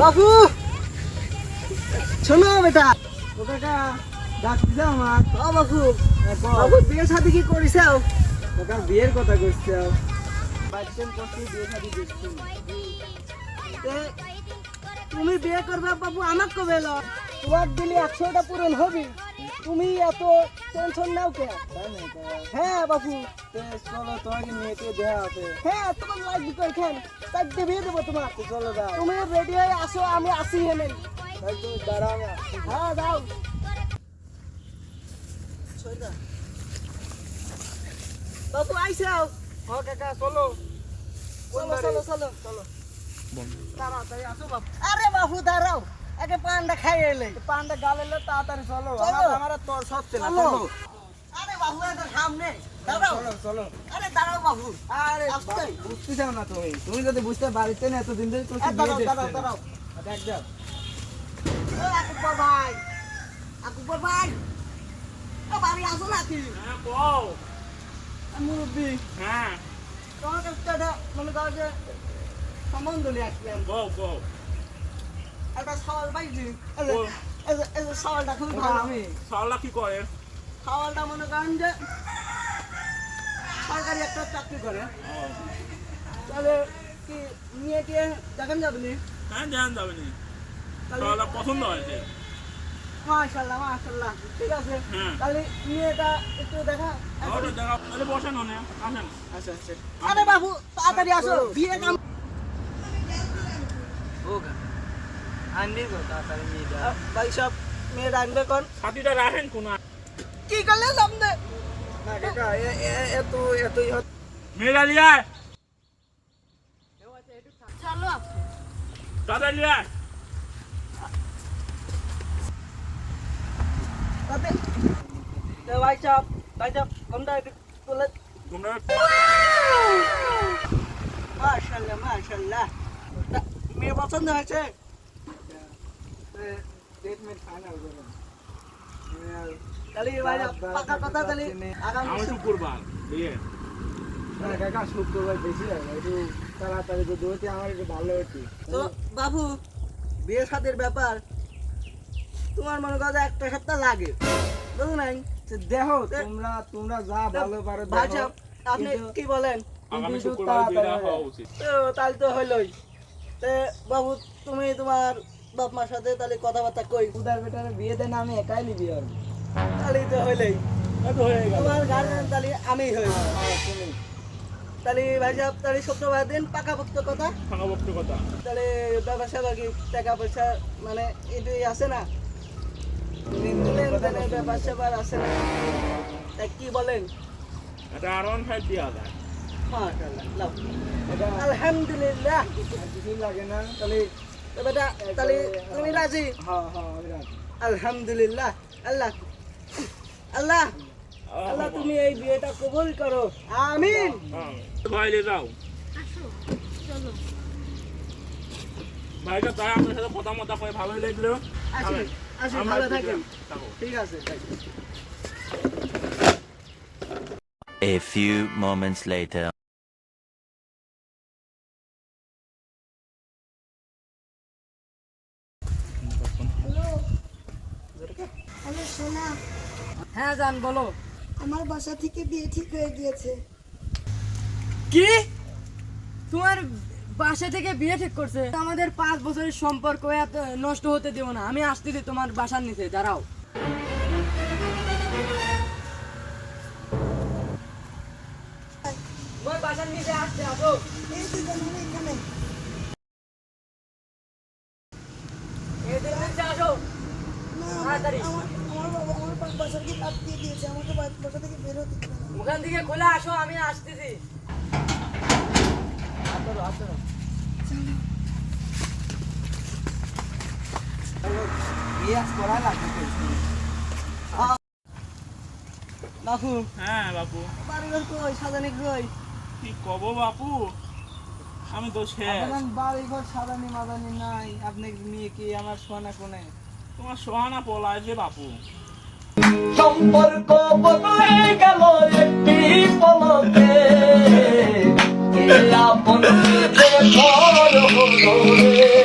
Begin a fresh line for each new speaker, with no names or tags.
বাবু শোনো বেটা ও কাকা ডাকছিস আমার বাবু বাবু বিয়ে শাদী কি করিস কাকার বিয়ের কথা কইছে বাইচেন করছি বিয়ে শাদী দিচ্ছি তুমি বিয়ে করবে বাবু আমাকে কবে এলো তোমার দিলে 100টা পূরণ হবে তুমি এত টেনশন নাও কে হ্যাঁ বাবু চলো তোমাকে নিয়ে তো দেয়া আছে হ্যাঁ তোমার লাগবে কই খান তাই বিয়ে দেবো তোমার চলো দাও তুমি রেডি হয়ে আসো আমি আসি হেনে তাই তুমি দাঁড়াও আমি আসি হ্যাঁ দাও ছয়টা বাবু আইসাও হ্যাঁ কাকা চলো চলো চলো চলো চলো দাঁড়াও তাই আসো বাবু আরে বাবু দাঁড়াও আগে পান্ডা খাই এলে পান্ডা গালেলে তাড়াতাড়ি চলো আমার তোর সত্যি না চলো আরে বাবু এটা সামনে দাঁড়াও চলো চলো আরে দাঁড়াও বাবু আরে বুঝতে চাও না তুমি যদি বুঝতে বাড়িতে না এতদিন ধরে তোকে বিয়ে দিচ্ছি দাঁড়াও দাঁড়াও দেখ যাও ও আকুবর ভাই ও বাড়ি আসো নাকি হ্যাঁ বল মুরব্বি হ্যাঁ তোমার কাছে মনে করো যে সম্বন্ধ নিয়ে আসলাম বল একটা সওয়াল পাইছি এই সওয়ালটা খুব ভালো আমি সওয়ালটা কি করে সওয়ালটা মনে করেন যে সরকারি একটা চাকরি করে তাহলে কি নিয়ে গিয়ে দেখেন যাবেনি হ্যাঁ দেখেন যাবেনি সওয়ালটা পছন্দ হয়েছে মাশাআল্লাহ মাশাআল্লাহ ঠিক আছে তাহলে মেয়েটা একটু দেখা ওটা দেখা তাহলে বসেন ওনে আসেন আচ্ছা আচ্ছা আরে বাবু তাড়াতাড়ি আসো বিয়ে কাম হোগা আনবি গো তাড়াতাড়ি মেয়েটা ভাই সব মেয়েটা আনবে কোন ছাতিটা রাখেন কোন কি করলে সামনে না কাকা এতই হত মেয়েটা লিয়া চলো তাড়াতাড়ি লিয়া ভাই সাহেব ঘুমটা তুলে মাশাআল্লাহ মাশাআল্লাহ মেয়ে পছন্দ হয়েছে তাহলে ভাই পাকা কথা তাহলে আগামী শুক্রবার বিয়ে না কাকা শুক্রবার বেশি একটু তাড়াতাড়ি তো দৌড়তে আমার একটু ভালো হচ্ছে তো বাবু বিয়ে শাদীর ব্যাপার তোমার মনে করো একটা সপ্তাহ লাগে বুঝো নাই দেখো তোমরা যা ভালো পারো দেখো আপনি কি বলেন আগামী শুক্রবার বিয়ে হওয়া উচিত তো তাহলে তো হলোই তে বাবু তুমি তোমার বাপ মার সাথে তাহলে কথাবার্তা কই উদার বেটারে বিয়ে দেন আমি একাই নিবি আর তাহলে তো হলোই তো হয়ে গেল তোমার গার্জেন তাহলে আমি হই তাহলে ভাই সাহেব তাহলে শুক্রবার দিন পাকাপোক্ত কথা তাহলে ব্যবসা বাকি টাকা পয়সা মানে এটাই আছে না ব্যাপার আছে না তাই কি বলেন এটা আরন ফাইভ দিয়া যায় মাশাআল্লাহ আলহামদুলিল্লাহ কিছু লাগে না তাহলে বেটা তাহলে তুমি রাজি হ্যাঁ আমি রাজি আলহামদুলিল্লাহ আল্লাহ আল্লাহ আল্লাহ তুমি এই বিয়েটা কবুল করো আমিন ভাইলে যাও আসো চলো ভাইটা তাই আপনার সাথে কথা কই ভালো লাগলো আসো ভালো থাকেন ঠিক আছে
A few moments later.
Hello সোনা
হ্যাঁ জান বলো
আমার বাসা থেকে বিয়ে ঠিক হয়ে গিয়েছে
কি তোমার বাসা থেকে বিয়ে ঠিক করছে আমাদের 5 বছরের সম্পর্ক এত নষ্ট হতে দিও না আমি আসতেছি তোমার বাসার নিচে দাঁড়াও তোমার বাসার নিচে আসতে আসো
এই তো জানো এখানে
এদের নিচে আসো তাড়াতাড়ি
আমার বাবা আমার বাসা থেকে কাট দিয়ে দিয়েছে আমাকে বাসা থেকে বের হতে দিবে না
ওখান থেকে খোলা আসো আমি আসতেছি আসো বাপু
হ্যাঁ বাপু
বাড়িঘর কই সাজানি কই
কি কব বাপু আমি তো শেষ
বাড়িঘর সাজানি মাজানি নাই আপনি নিয়ে কি আমার সোনা কোনে
তোমার সোহানা পলাইছে বাপু
সম্পর্ক বদলে গেল একটি পলকে আপন ঘর হলো রে